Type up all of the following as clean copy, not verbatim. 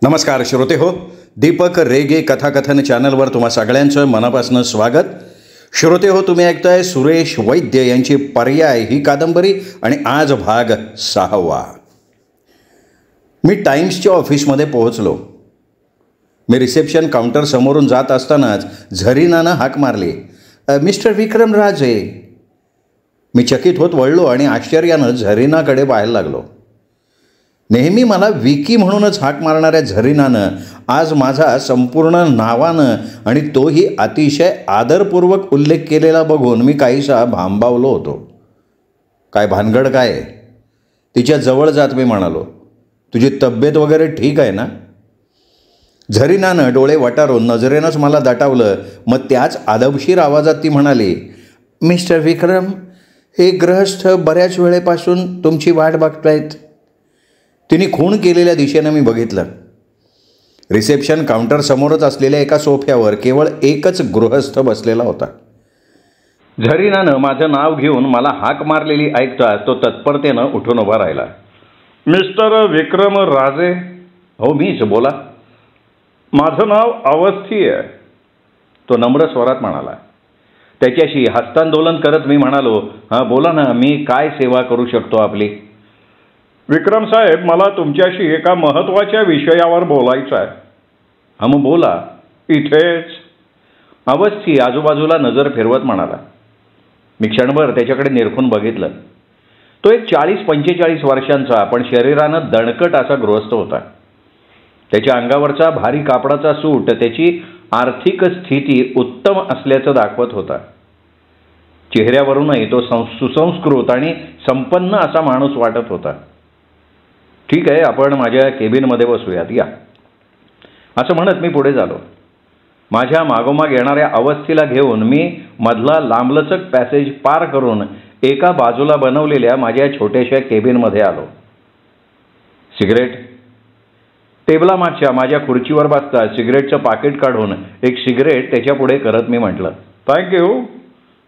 नमस्कार श्रोते हो, दीपक रेगे कथाकथन चॅनलवर तुम्हा सगळ्यांचं मनापासून स्वागत. श्रोते हो, तुम्ही ऐकताय सुरेश वैद्य यांची पर्याय ही कादंबरी आणि आज भाग 6. मी टाइम्सच्या ऑफिसमध्ये पोहोचलो. मी रिसेप्शन काउंटर समोरून जात असतानाच झरीनानं हाक मारली, मिस्टर विक्रम राजे. मी चकित होत वळलो आणि आश्चर्यानं झरीनाकडे पाहायला लागलो. नेहमी मला विकी म्हणूनच हाक मारणाऱ्या झरीनानं आज माझा संपूर्ण नावानं आणि तोही अतिशय आदरपूर्वक उल्लेख केलेला बघून मी काहीसा भांबावलो होतो. काय भानगड काय? तिच्या जवळ जात मी म्हणालो, तुझी तब्येत वगैरे ठीक आहे ना? झरीनानं डोळे वटारून नजरेनंच मला दटावलं. मग त्याच आदबशीर आवाजात ती म्हणाली, मिस्टर विक्रम, हे गृहस्थ बऱ्याच वेळेपासून तुमची वाट बघतायत. तिने खूण केलेल्या दिशेनं मी बघितलं. रिसेप्शन काउंटर समोरच असलेल्या एका सोफ्यावर केवळ एकच गृहस्थ बसलेला होता. झरीनानं माझं नाव घेऊन मला हाक मारलेली ऐकताच तो तत्परतेनं उठून उभा राहिला. मिस्टर विक्रम राजे? हो, मीच, बोला. माझं नाव अवस्थी आहे, तो नम्र स्वरात म्हणाला. त्याच्याशी हस्तांदोलन करत मी म्हणालो, हां बोला ना, मी काय सेवा करू शकतो आपली? विक्रम साहेब, मला तुमच्याशी एका महत्त्वाच्या विषयावर बोलायचं आहे. हां, मग बोला. इथेच. अवस्थी आजूबाजूला नजर फिरवत म्हणाला. मी क्षणभर त्याच्याकडे निरखून बघितलं. तो एक 40-45 वर्षांचा पण शरीरानं दणकट असा गृहस्थ होता. त्याच्या अंगावरचा भारी कापडाचा सूट त्याची आर्थिक स्थिती उत्तम असल्याचं दाखवत होता. चेहऱ्यावरूनही तो सुसंस्कृत आणि संपन्न असा माणूस वाटत होता. ठीक आहे, आपण माझ्या केबिनमध्ये बसूयात, या, असं म्हणत मी पुढे झालो. माझ्या मागोमाग येणाऱ्या अवस्थीला घेऊन मी मधला लांबलचक पॅसेज पार करून एका बाजूला बनवलेल्या माझ्या छोट्याशा केबिनमध्ये आलो. सिगरेट? टेबलामागच्या माझ्या खुर्चीवर बसता सिगरेटचं पाकिट काढून एक सिगरेट त्याच्या पुढे करत मी म्हटलं, थँक्यू,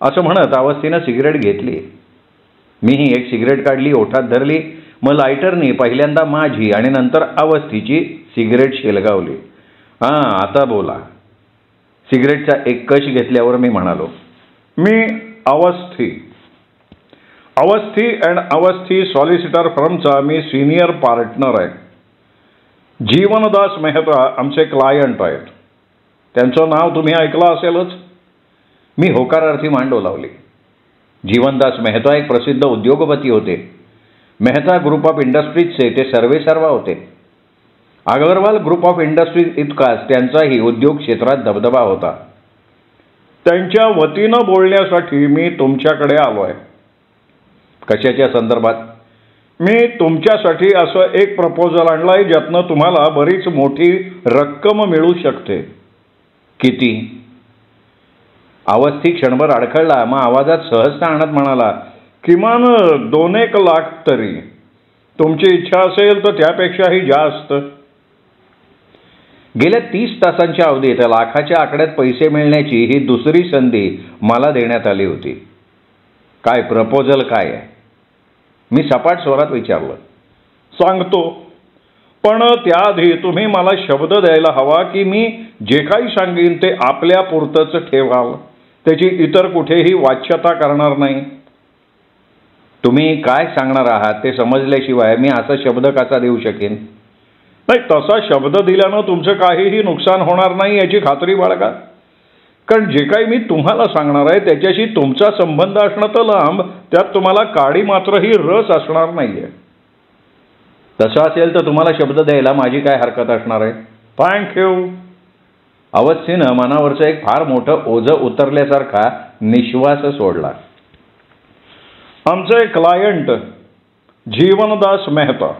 असं म्हणत अवस्थीनं सिगरेट घेतली. मीही एक सिगरेट काढली, ओठात धरली. मग लायटरनी पहिल्यांदा माझी आणि नंतर अवस्थीची सिगरेट शेलगावली. हां, आता बोला. सिगरेटचा एक कश घेतल्यावर मी म्हणालो, मी अवस्थी अँड अवस्थी सॉलिसिटर फर्मचा मी सिनियर पार्टनर आहे. जीवनदास मेहता आमचे क्लायंट आहेत. त्यांचं नाव तुम्ही ऐकलं असेलच. मी होकारार्थी मान डोलावली. जीवनदास मेहता एक प्रसिद्ध उद्योगपती होते. मेहता ग्रुप ऑफ इंडस्ट्रीजचे ते सर्वेसर्वा होते. अग्रवाल ग्रुप ऑफ इंडस्ट्रीज इतकाच त्यांचाही उद्योग क्षेत्रात दबदबा होता. त्यांच्या वतीनं बोलण्यासाठी मी तुमच्याकडे आलो आहे. कशाच्या संदर्भात? मी तुमच्यासाठी असं एक प्रपोजल आणलं आहे ज्यातनं तुम्हाला बरीच मोठी रक्कम मिळू शकते. किती? अवस्थी क्षणभर अडखळला. मग आवाजात सहजता आणत म्हणाला, किमान 2-1 लाख तरी. तुमची इच्छा असेल तर त्यापेक्षाही जास्त. गेल्या 30 तासांच्या अवधीत लाखाच्या आकड्यात पैसे मिळण्याची ही दुसरी संधी मला देण्यात आली होती. काय प्रपोजल काय आहे? मी सपाट स्वरात विचारलं. सांगतो, पण त्याआधी तुम्ही मला शब्द द्यायला हवा की मी जे काही सांगेन ते आपल्या पुरतंच ठेवाल, त्याची इतर कुठेही वाच्यता करणार नाही. तुम्ही काय सांगणार आहात ते समजल्याशिवाय मी असा शब्द कसा देऊ शकेन? नाही, तसा शब्द दिल्यानं तुमचं काहीही नुकसान होणार नाही याची खात्री बाळगा. कारण जे काही मी तुम्हाला सांगणार आहे त्याच्याशी तुमचा संबंध असणं तर लांब, त्यात तुम्हाला काडी मात्रही रस असणार नाही आहे. तसं असेल तर तुम्हाला शब्द द्यायला माझी काय हरकत असणार आहे? थँक्यू. अवस्थीनं मनावरचं एक फार मोठं ओझं उतरल्यासारखा निश्वास सोडला. आमचे क्लायंट जीवनदास मेहता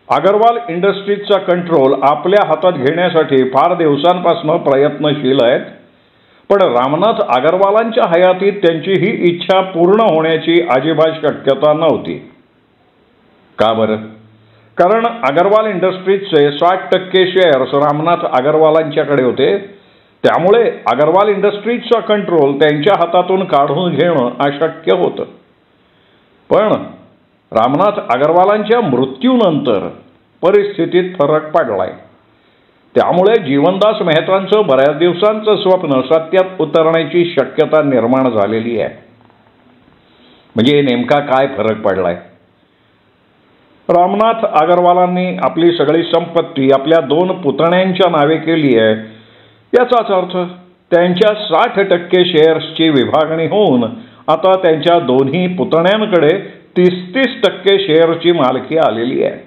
अग्रवाल इंडस्ट्रीजचा कंट्रोल आपल्या हातात घेण्यासाठी फार दिवसांपासून प्रयत्नशील आहेत. पण रामनाथ अग्रवालांच्या हयातीत त्यांची ही इच्छा पूर्ण होण्याची अजिबात शक्यता नव्हती. का बरं? कारण अग्रवाल इंडस्ट्रीजचे 60% शेअर्स रामनाथ अग्रवालांच्याकडे होते. त्यामुळे अग्रवाल इंडस्ट्रीजचा कंट्रोल त्यांच्या हातातून काढून घेणं अशक्य होतं. पण रामनाथ अग्रवालांच्या मृत्यूनंतर परिस्थितीत फरक पडलाय. त्यामुळे जीवनदास मेहतांचं बऱ्याच दिवसांचं स्वप्न सत्यात उतरण्याची शक्यता निर्माण झालेली आहे. म्हणजे नेमका काय फरक पडलाय? रामनाथ अगरवालांनी आपली सगळी संपत्ती आपल्या 2 पुतण्यांच्या नावे केली आहे. याचाच अर्थ त्यांच्या 60% शेअर्सची विभागणी होऊन आता त्यांच्या दोन्ही पुतण्यांकडे 30% शेअरची मालकी आलेली आहे.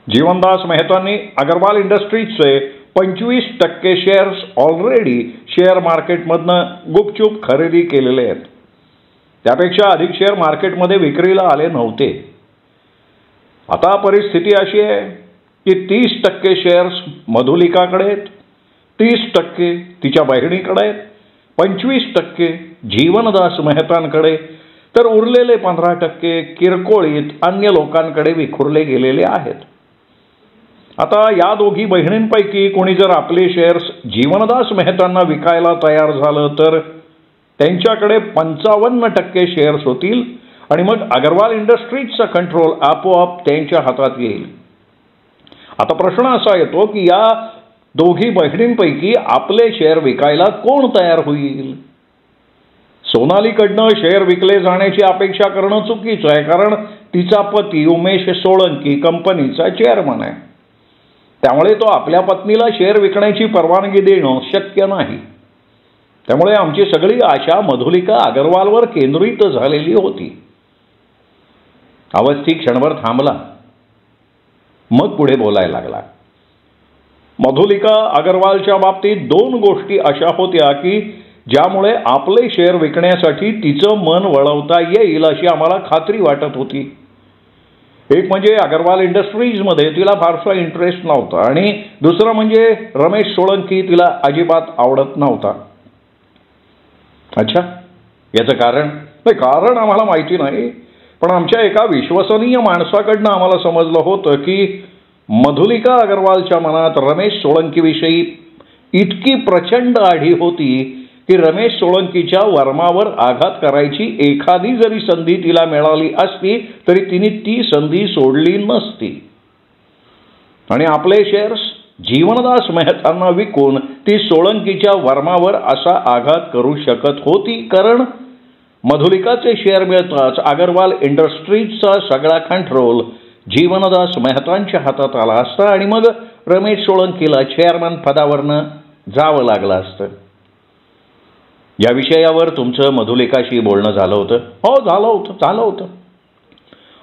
जीवनदास मेहतांनी अगरवाल इंडस्ट्रीजचे 25% शेअर्स ऑलरेडी शेअर मार्केटमधनं गुपचूप खरेदी केलेले आहेत. त्यापेक्षा अधिक शेअर मार्केटमध्ये विक्रीला आले नव्हते. आता परिस्थिती अशी आहे की 30% शेअर्स मधुलिकाकडे आहेत, 30% तिच्या बहिणीकडे आहेत, 25% जीवनदास मेहतांकडे, तर उरलेले 15% किरकोळीत अन्य लोकांकडे विखुरले गेलेले आहेत. आता या दोघी बहिणींपैकी कोणी जर आपले शेअर्स जीवनदास मेहतांना विकायला तयार झालं तर त्यांच्याकडे 55% शेअर्स होतील आणि मग अगरवाल इंडस्ट्रीजचा कंट्रोल आपोआप त्यांच्या हातात येईल. आता प्रश्न असा येतो की या दोघी बहिणींपैकी आपले शेअर विकायला कोण तयार होईल? सोनालीकडनं शेअर विकले जाण्याची अपेक्षा करणं चुकीचं आहे, कारण तिचा पती उमेश सोळंकी कंपनीचा चेअरमन आहे. त्यामुळे तो आपल्या पत्नीला शेअर विकण्याची परवानगी देणं शक्य नाही. त्यामुळे आमची सगळी आशा मधुलिका अगरवालवर केंद्रित झालेली होती. अवस्थी क्षणभर थांबला, मग पुढे बोलायला लागला. मधुलिका अगरवालच्या बाबतीत 2 गोष्टी अशा होत्या की ज्यामुळे आपले शेअर विकण्यासाठी तिचं मन वळवता येईल अशी आम्हाला खात्री वाटत होती. एक म्हणजे अगरवाल इंडस्ट्रीजमध्ये तिला फारसा इंटरेस्ट नव्हता आणि दुसरं म्हणजे रमेश सोळंकी तिला अजिबात आवडत नव्हता. अच्छा, याचं कारण? नाही, कारण आम्हाला माहिती नाही, पण आमच्या एका विश्वसनीय माणसाकडनं आम्हाला समजलं होतं की मधुलिका अगरवालच्या मनात रमेश सोळंकीविषयी इतकी प्रचंड आढी होती की रमेश सोळंकीच्या वर्मावर आघात करायची एखादी जरी संधी तिला मिळाली असती तरी तिने ती संधी सोडली नसती. आणि आपले शेअर्स जीवनदास मेहतांना विकून ती सोळंकीच्या वर्मावर असा आघात करू शकत होती, कारण मधुलिकाचे शेअर मिळताच अगरवाल इंडस्ट्रीजचा सगळा कंट्रोल जीवनदास मेहतांच्या हातात आला असता आणि मग रमेश सोळंकीला चेअरमन पदावरनं जावं लागलं असतं. या विषयावर तुमचं मधुलिकाशी बोलणं झालं होतं? हो, झालं होतं.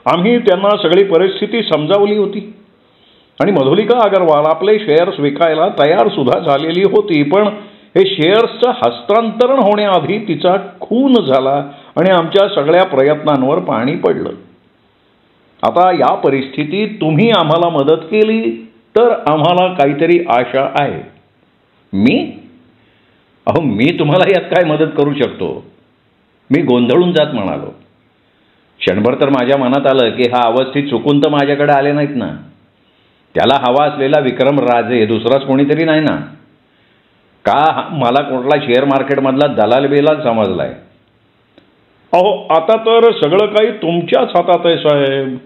आम्ही त्यांना सगळी परिस्थिती समजावली होती आणि मधुलिका अगरवाल आपले शेअर्स विकायला तयार सुद्धा झालेली होती. पण हे शेअर्सचं हस्तांतरण होण्याआधी तिचा खून झाला आणि आमच्या सगळ्या प्रयत्नांवर पाणी पडलं. आता या परिस्थितीत तुम्ही आम्हाला मदत केली तर आम्हाला काहीतरी आशा आहे. मी तुम्हाला यात काय मदत करू शकतो? मी गोंधळून जात म्हणालो. क्षणभर तर माझ्या मनात आलं की हा अवस्थित चुकून तर माझ्याकडे आले नाहीत ना. त्याला हवा असलेला विक्रम राजे दुसराच कोणीतरी नाही ना? का मला कुठला शेअर मार्केटमधला दलाल बेलाल समजलाय? अहो, आता तर सगळं काही तुमच्याच हातात आहे साहेब.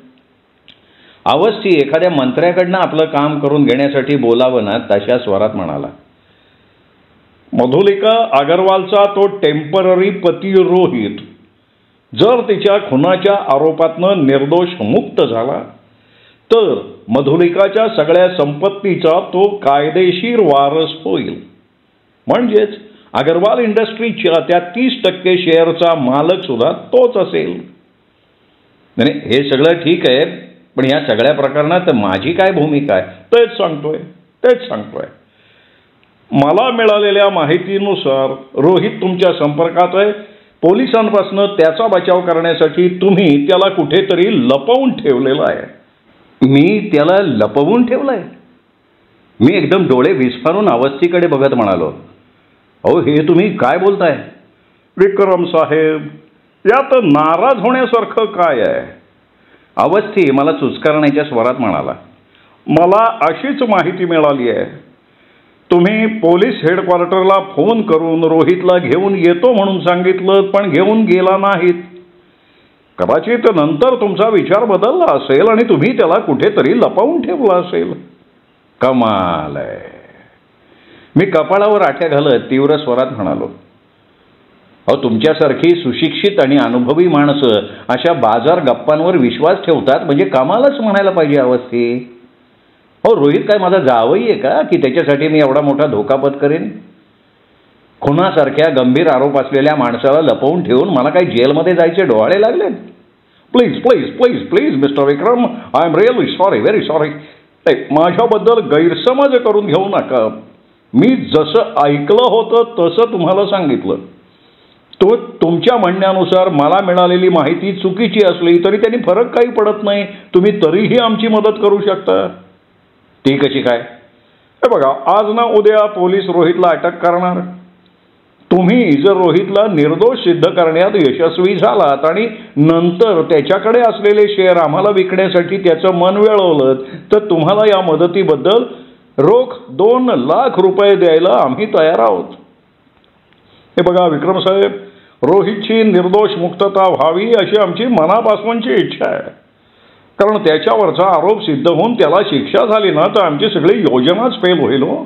अवस्थी एखाद्या मंत्र्याकडनं आपलं काम करून घेण्यासाठी बोलावं ना तशा स्वरात म्हणाला. मधुलिका अगरवालचा तो टेम्पररी पती रोहित जर तिच्या खुनाच्या आरोपातनं निर्दोष मुक्त झाला तर मधुलिकाच्या सगळ्या संपत्तीचा तो कायदेशीर वारस होईल. म्हणजेच अगरवाल इंडस्ट्रीजच्या त्या 30% शेअरचा मालक सुद्धा तोच असेल. नाही, हे सगळं ठीक आहे, पण या सगळ्या प्रकरणात माझी काय भूमिका आहे? तेच सांगतोय. मला मिळालेल्या माहितीनुसार रोहित तुमच्या संपर्कात आहे. पोलिसांपासून त्याचा बचाव करण्यासाठी तुम्ही त्याला कुठेतरी लपवून ठेवलेला आहे. मी त्याला लपवून ठेवलंय? मी एकदम डोळे विस्फारून अवस्थीकडे बघत म्हणालो. अहो, हे तुम्ही काय बोलताय? विक्रम साहेब, यात नाराज होण्यासारखं काय आहे? अवस्थी मला चुचकारण्याच्या स्वरात म्हणाला. मला अशीच माहिती मिळाली आहे. तुम्ही पोलीस हेडक्वार्टरला फोन करून रोहितला घेऊन येतो म्हणून सांगितलं, पण घेऊन गेला नाहीत. कदाचित नंतर तुमचा विचार बदलला असेल आणि तुम्ही त्याला कुठेतरी लपवून ठेवला असेल. कमाल आहे. मी कपाळावर आठ्या घालत तीव्र स्वरात म्हणालो, अहो तुमच्यासारखी सुशिक्षित आणि अनुभवी माणसं अशा बाजार गप्पांवर विश्वास ठेवतात म्हणजे कमालच म्हणायला पाहिजे अवस्थी. हो रोहित काय माझा जावई आहे का की त्याच्यासाठी मी एवढा मोठा धोका पत्करेन? खुनासारख्या गंभीर आरोप असलेल्या माणसाला लपवून ठेवून मला काही जेलमध्ये जायचे डोहाळे लागले? Please please please please mister Vikram, I am really sorry, very sorry. माझ्याबद्दल गैरसमज करून घेऊ नका. मी जसं ऐकलं होतं तसं तुम्हाला सांगितलं. तुमच्या म्हणण्यानुसार मला मिळालेली माहिती चुकीची असली तरी त्यांनी फरक काही पडत नाही. तुम्ही तरीही आमची मदत करू शकता. ती कशी काय? हे बघा, आज ना उद्या पोलीस रोहितला अटक करणार. तुम्ही जर रोहितला निर्दोष सिद्ध करण्यात यशस्वी झालात आणि नंतर त्याच्याकडे असलेले शेअर आम्हाला विकण्यासाठी त्याचं मन वळवलं तर तुम्हाला या मदतीबद्दल रोख 2 लाख रुपये द्यायला आम्ही तयार आहोत. हे बघा विक्रम साहेब, रोहितची निर्दोष मुक्तता व्हावी अशी आमची मनापासूनची इच्छा आहे. कारण त्याच्यावरचा आरोप सिद्ध होऊन त्याला शिक्षा झाली ना तर आमची सगळी योजनाच फेल होईल हो.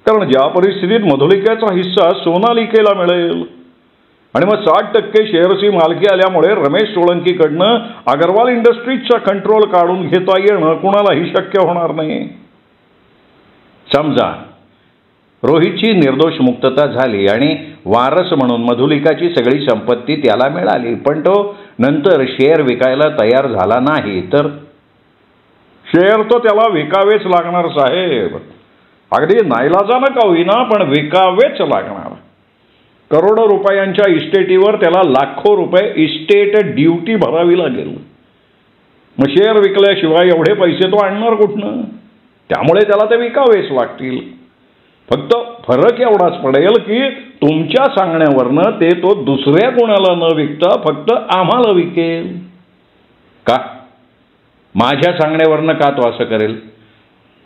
कारण ज्या परिस्थितीत मधुलिकेचा हिस्सा सोनालिकेला मिळेल आणि मग 60% शेअरची मालकी आल्यामुळे रमेश सोळंकीकडनं अगरवाल इंडस्ट्रीजचा कंट्रोल काढून घेता येणं कुणालाही शक्य होणार नाही. समजा रोहितची निर्दोष मुक्तता झाली आणि वारस म्हणून मधुलिकाची सगळी संपत्ती त्याला मिळाली, पण तो नंतर शेअर विकायला तयार झाला नाही तर? शेअर तो त्याला विकावेच लागणार साहेब. अगदी नाईलाजानं का होईना पण विकावेच लागणार. करोडो रुपयांच्या इस्टेटीवर त्याला लाखो रुपये इस्टेट ड्युटी भरावी लागेल. मग शेअर विकल्याशिवाय एवढे पैसे तो आणणार कुठनं? त्यामुळे त्याला ते विकावेच लागतील. फक्त फरक एवढाच पडेल की तुमच्या सांगण्यावरनं ते तो दुसऱ्या कोणाला न विकता फक्त आम्हाला विकेल. का? माझ्या सांगण्यावरनं का तो असं करेल?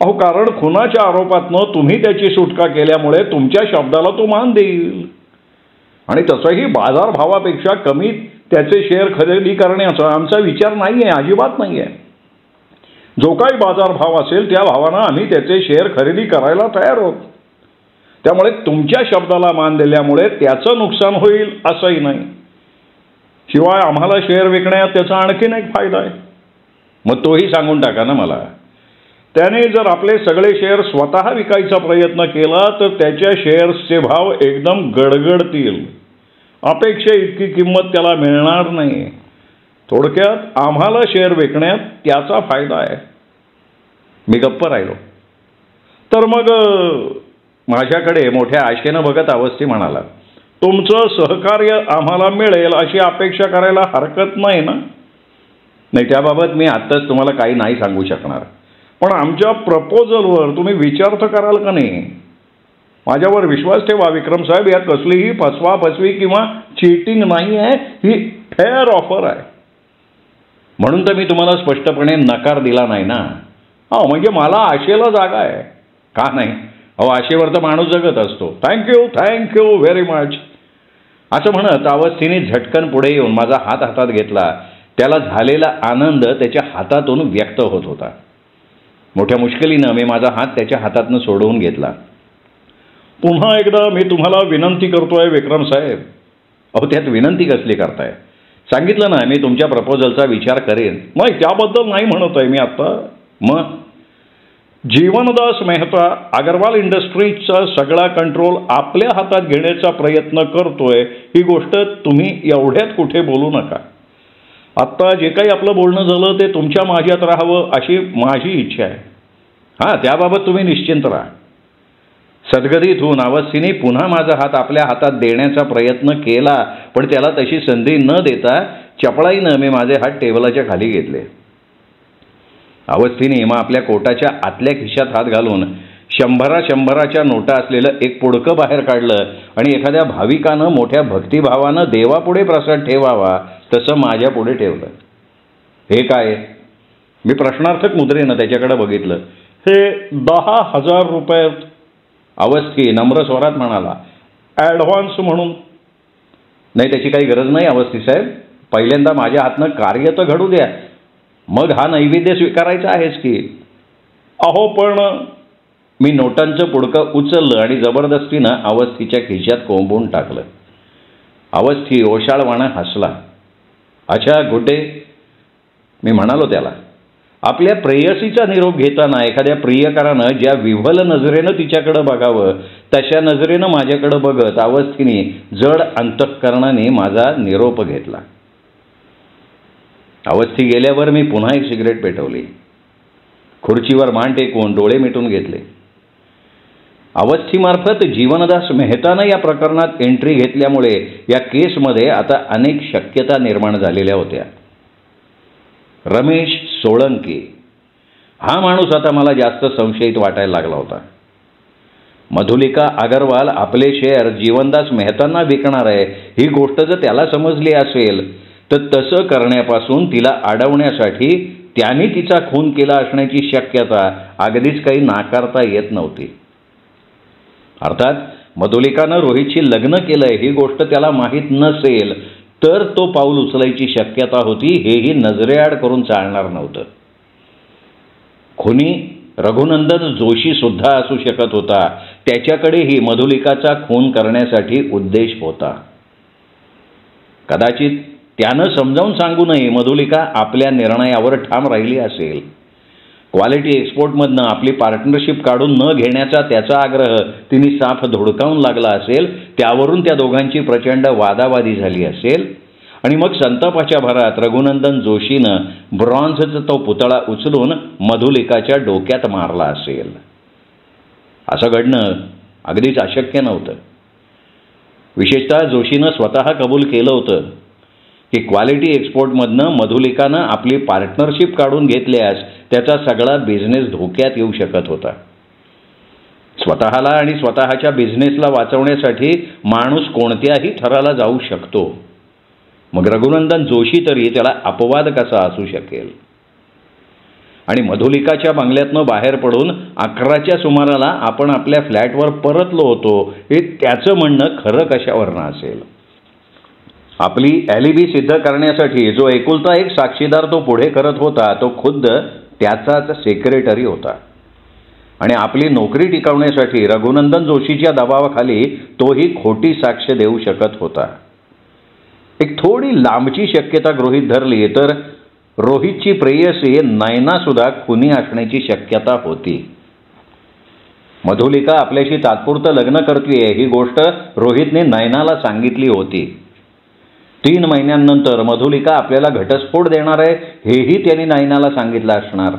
अहो कारण खुनाच्या आरोपातनं तुम्ही त्याची सुटका केल्यामुळे तुमच्या शब्दाला तो मान देईल आणि तसंही बाजारभावापेक्षा कमी त्याचे शेअर खरेदी करण्याचा आमचा विचार नाही आहे, अजिबात नाही आहे. जो काही बाजारभाव असेल त्या भावानं आम्ही त्याचे शेअर खरेदी करायला तयार आहोत. त्यामुळे तुमच्या शब्दाला मान दिल्यामुळे त्याचं नुकसान होईल असंही नाही. शिवाय आम्हाला शेअर विकण्यात त्याचा आणखीन एक फायदा आहे. मग तोही सांगून टाका ना मला. त्याने जर आपले सगळे शेअर स्वतः विकायचा प्रयत्न केला तर त्याच्या शेअर्सचे भाव एकदम गडगडतील. अपेक्षा इतकी किंमत त्याला मिळणार नाही. थोडक्यात आम्हाला शेअर विकण्यात त्याचा फायदा आहे. मी गप्प राहिलो. तर मग माझ्याकडे मोठ्या आशेनं बघत अवस्थी म्हणाला, तुमचं सहकार्य आम्हाला मिळेल अशी अपेक्षा करायला हरकत नाही ना? नाही, त्याबाबत मी आत्ताच तुम्हाला काही नाही सांगू शकणार. पण आमच्या प्रपोजलवर तुम्ही विचार तर कराल का नाही? माझ्यावर विश्वास ठेवा विक्रम साहेब, यात कसलीही फसवाफसवी किंवा चीटिंग नाही आहे. ही फेअर ऑफर आहे. म्हणून तर मी तुम्हाला स्पष्टपणे नकार दिला नाही ना. हो म्हणजे मला आशेला जागा आहे. का नाही? अहो आशेवर तर माणूस जगत असतो. थँक्यू व्हेरी मच असं म्हणत अवस्थीने झटकन पुढे येऊन माझा हात हातात घेतला. त्याला झालेला आनंद त्याच्या हातातून व्यक्त होत होता. मोठ्या मुश्किलीनं मी माझा हात त्याच्या हातातून सोडवून घेतला. पुन्हा एकदा मी तुम्हाला विनंती करतोय विक्रम साहेब. अहो त्यात विनंती कसली करताय? सांगितलं ना मी तुमच्या प्रपोजलचा विचार करेन. नाही त्याबद्दल नाही म्हणत आहे मी आत्ता. मग जीवनदास मेहता अगरवाल इंडस्ट्रीजचा सगळा कंट्रोल आपल्या हातात घेण्याचा प्रयत्न करतोय ही गोष्ट तुम्ही एवढ्यात कुठे बोलू नका. आत्ता जे काही आपलं बोलणं झालं ते तुमच्या माझ्यात राहावं अशी माझी इच्छा आहे. हां त्याबाबत तुम्ही निश्चिंत राहा. सद्गतीत होऊन अवस्थीने पुन्हा माझा हात आपल्या हातात देण्याचा प्रयत्न केला, पण त्याला तशी संधी न देता चपळाईनं मी माझे हात टेबलाच्या खाली घेतले. अवस्थीने मग आपल्या कोटाच्या आतल्या खिशात हात घालून 100च्या नोटा असलेलं एक पुडकं बाहेर काढलं आणि एखाद्या भाविकानं मोठ्या भक्तिभावानं देवापुढे प्रसाद ठेवावा तसं माझ्या पुढे ठेवलं. हे काय? मी प्रश्नार्थक मुद्रेनं त्याच्याकडे बघितलं. हे 10,000 रुपये. अवस्थी नम्र स्वरात म्हणाला, ॲडव्हान्स म्हणून. नाही त्याची काही गरज नाही अवस्थी साहेब. पहिल्यांदा माझ्या हातनं कार्य तर घडू द्या, मग हा नैवेद्य स्वीकारायचा आहेच की. अहो पण मी नोटांचं पुडकं उचललं आणि जबरदस्तीनं अवस्थीच्या खिशात कोंबून टाकलं. अवस्थी ओशाळवाणा हसला. अच्छा गुड डे, मी म्हणालो त्याला. आपल्या प्रेयसीचा निरोप घेताना एखाद्या प्रियकरानं ज्या विव्हल नजरेनं तिच्याकडं बघावं तशा नजरेनं माझ्याकडं बघत अवस्थीने जड अंतःकरणाने माझा निरोप घेतला. अवस्थी गेल्यावर मी पुन्हा एक सिगरेट पेटवली. खुर्चीवर मान टेकून डोळे मिटून घेतले. अवस्थीमार्फत जीवनदास मेहतानं या प्रकरणात एंट्री घेतल्यामुळे या केसमध्ये आता अनेक शक्यता निर्माण झालेल्या होत्या. रमेश सोळंकी हा माणूस आता मला जास्त संशयित वाटायला लागला होता. मधुलिका अगरवाल आपले शेअर जीवनदास मेहतांना विकणार आहे ही गोष्ट जर त्याला समजली असेल तर तसं करण्यापासून तिला अडवण्यासाठी त्याने तिचा खून केला असण्याची शक्यता अगदीच काही नाकारता येत नव्हती. अर्थात मधुलिकानं रोहितशी लग्न केलंय ही गोष्ट त्याला माहीत नसेल तर तो पाऊल उचलायची शक्यता होती हेही नजरेआड करून चालणार नव्हतं. खुनी रघुनंदन जोशी सुद्धा असू शकत होता. त्याच्याकडेही मधुलिकाचा खून करण्यासाठी उद्देश होता. कदाचित त्यानं समजावून सांगू नये मधुलिका आपल्या निर्णयावर ठाम राहिली असेल. क्वालिटी एक्सपोर्टमधनं आपली पार्टनरशिप काढून न घेण्याचा त्याचा आग्रह तिने साफ धुडकावून लागला असेल. त्यावरून त्या दोघांची प्रचंड वादावादी झाली असेल आणि मग संतापाच्या भरात रघुनंदन जोशीनं ब्रॉन्झचा तो पुतळा उचलून मधुलिकाच्या डोक्यात मारला असेल. असं घडणं अगदीच अशक्य नव्हतं. विशेषतः जोशीनं स्वतः कबूल केलं होतं की क्वालिटी एक्सपोर्टमधनं मधुलिकानं आपली पार्टनरशिप काढून घेतल्यास त्याचा सगळा बिझनेस धोक्यात येऊ शकत होता. स्वतःला आणि स्वतःच्या बिझनेसला वाचवण्यासाठी माणूस कोणत्याही थराला जाऊ शकतो. मग रघुनंदन जोशी तरी त्याला अपवाद कसा असू शकेल. आणि मधुलिकाच्या बंगल्यातनं बाहेर पडून 11च्या सुमाराला आपण आपल्या फ्लॅटवर परतलो होतो हे त्याचं म्हणणं खरं कशावरनं असेल. आपली ॲलिबी सिद्ध करण्यासाठी जो एकुलता एक साक्षीदार तो पुढे करत होता तो खुद्द त्याचाच सेक्रेटरी होता. आणि आपली नोकरी टिकवण्यासाठी रघुनंदन जोशीच्या दबावाखाली तोही खोटी साक्ष देऊ शकत होता. एक थोडी लांबची शक्यता गृहीत धरली तर रोहितची प्रेयसी नयनासुद्धा खुनी असण्याची शक्यता होती. मधुलिका आपल्याशी तात्पुरतं लग्न करतेय ही गोष्ट रोहितने नयनाला सांगितली होती. 3 महिन्यांनंतर मधुलिका आपल्याला घटस्फोट देणार आहे हेही त्यांनी नयनाला सांगितलं असणार.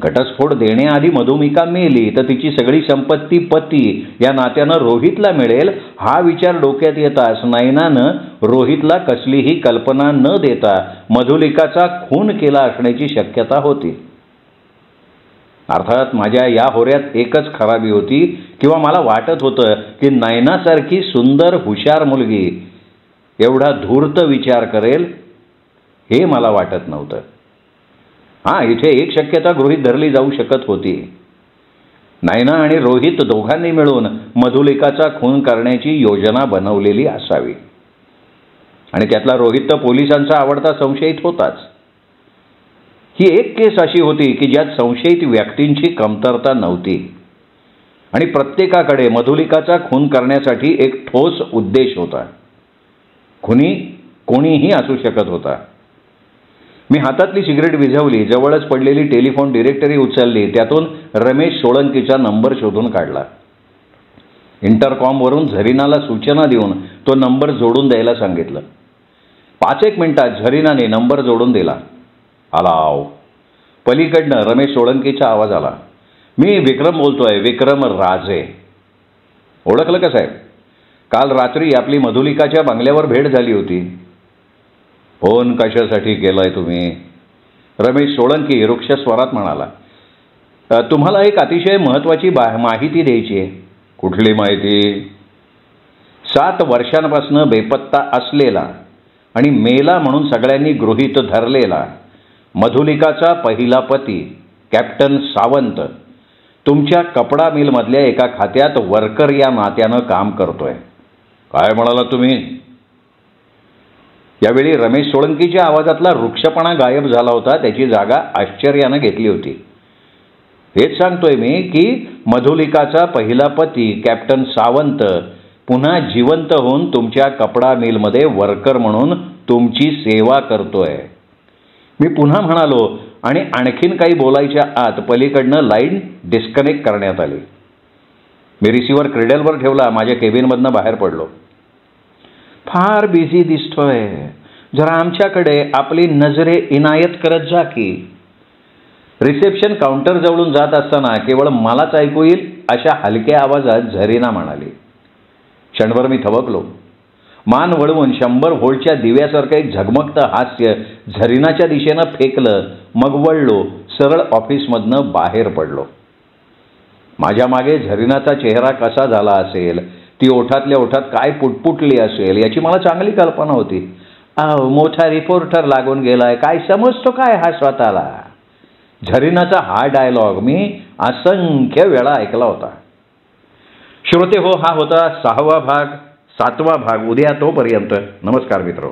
घटस्फोट देण्याआधी मधुमिका मेली तर तिची सगळी संपत्ती पती या नात्यानं रोहितला मिळेल हा विचार डोक्यात येताच नयनानं रोहितला कसलीही कल्पना न देता मधुलिकाचा खून केला असण्याची शक्यता होती. अर्थात माझ्या या होऱ्यात एकच खराबी होती किंवा मला वाटत होतं की नयनासारखी सुंदर हुशार मुलगी एवढा धूर्त विचार करेल हे मला वाटत नव्हतं. हां, इथे एक शक्यता गृहीत धरली जाऊ शकत होती. नयना आणि रोहित दोघांनी मिळून मधुलिकाचा खून करण्याची योजना बनवलेली असावी. आणि त्यातला रोहित तर पोलिसांचा आवडता संशयित होताच. ही एक केस अशी होती की ज्यात संशयित व्यक्तींची कमतरता नव्हती आणि प्रत्येकाकडे मधुलिकाचा खून करण्यासाठी एक ठोस उद्देश होता. खुनी कोणीही असू शकत होता. मी हातातली सिगरेट विझवली. जवळच पडलेली टेलिफोन डिरेक्टरी उचलली. त्यातून रमेश सोळंकीचा नंबर शोधून काढला. इंटरकॉमवरून झरीनाला सूचना देऊन तो नंबर जोडून द्यायला सांगितलं. 5-1 मिनिटात झरीनाने नंबर जोडून दिला. हॅलो. पलीकडनं रमेश सोळंकीचा आवाज आला. मी विक्रम बोलतोय, विक्रम राजे. ओळखलं का साहेब? काल रात्री आपली मधुलिकाच्या बंगल्यावर भेट झाली होती. फोन कशासाठी केलाय तुम्ही? रमेश सोळंकी रुक्ष स्वरात म्हणाला. तुम्हाला एक अतिशय महत्त्वाची माहिती द्यायची आहे. कुठली माहिती? 7 वर्षांपासून बेपत्ता असलेला आणि मेला म्हणून सगळ्यांनी गृहीत धरलेला मधुलिकाचा पहिला पती कॅप्टन सावंत तुमच्या कपडा मिलमधल्या एका खात्यात वर्कर या नात्यानं काम करतोय. काय म्हणाला तुम्ही? यावेळी रमेश सोळंकीच्या आवाजातला रुक्षपणा गायब झाला होता. त्याची जागा आश्चर्यानं घेतली होती. हेच सांगतोय मी की मधुलिकाचा पहिला पती कॅप्टन सावंत पुन्हा जिवंत होऊन तुमच्या कपडा मिलमध्ये वर्कर म्हणून तुमची सेवा करतोय. मी पुन्हा म्हणालो आणि आणखीन काही बोलायच्या आत पलीकडनं लाईन डिस्कनेक्ट करण्यात आली. मी रिसिव्हर क्रेडलवर ठेवला, माझ्या केबिनमधनं बाहेर पडलो. फार बिझी दिसतोय, जरा आमच्याकडे आपली नजरे इनायत करत जा की. रिसेप्शन काउंटर जवळून जात असताना केवळ मलाच ऐकू येईल अशा हलक्या आवाजात झरीना म्हणाली. क्षणभर मी थबकलो. मान वळवून 100 व्होल्टच्या दिव्यासारखं एक झगमगतं हास्य झरीनाच्या दिशेनं फेकलं. मग वळलो, सरळ ऑफिसमधनं बाहेर पडलो. माझ्या मागे झरीनाचा चेहरा कसा झाला असेल, ती ओठातल्या ओठात काय पुटपुटली असेल याची मला चांगली कल्पना होती. मोठा रिपोर्टर लागून गेलाय, काय समजतो काय हा स्वतःला. झरीनाचा हा डायलॉग मी असंख्य वेळा ऐकला होता. श्रोते हो, हा होता 6वा भाग. 7वा भाग उद्या. तोपर्यंत नमस्कार मित्र.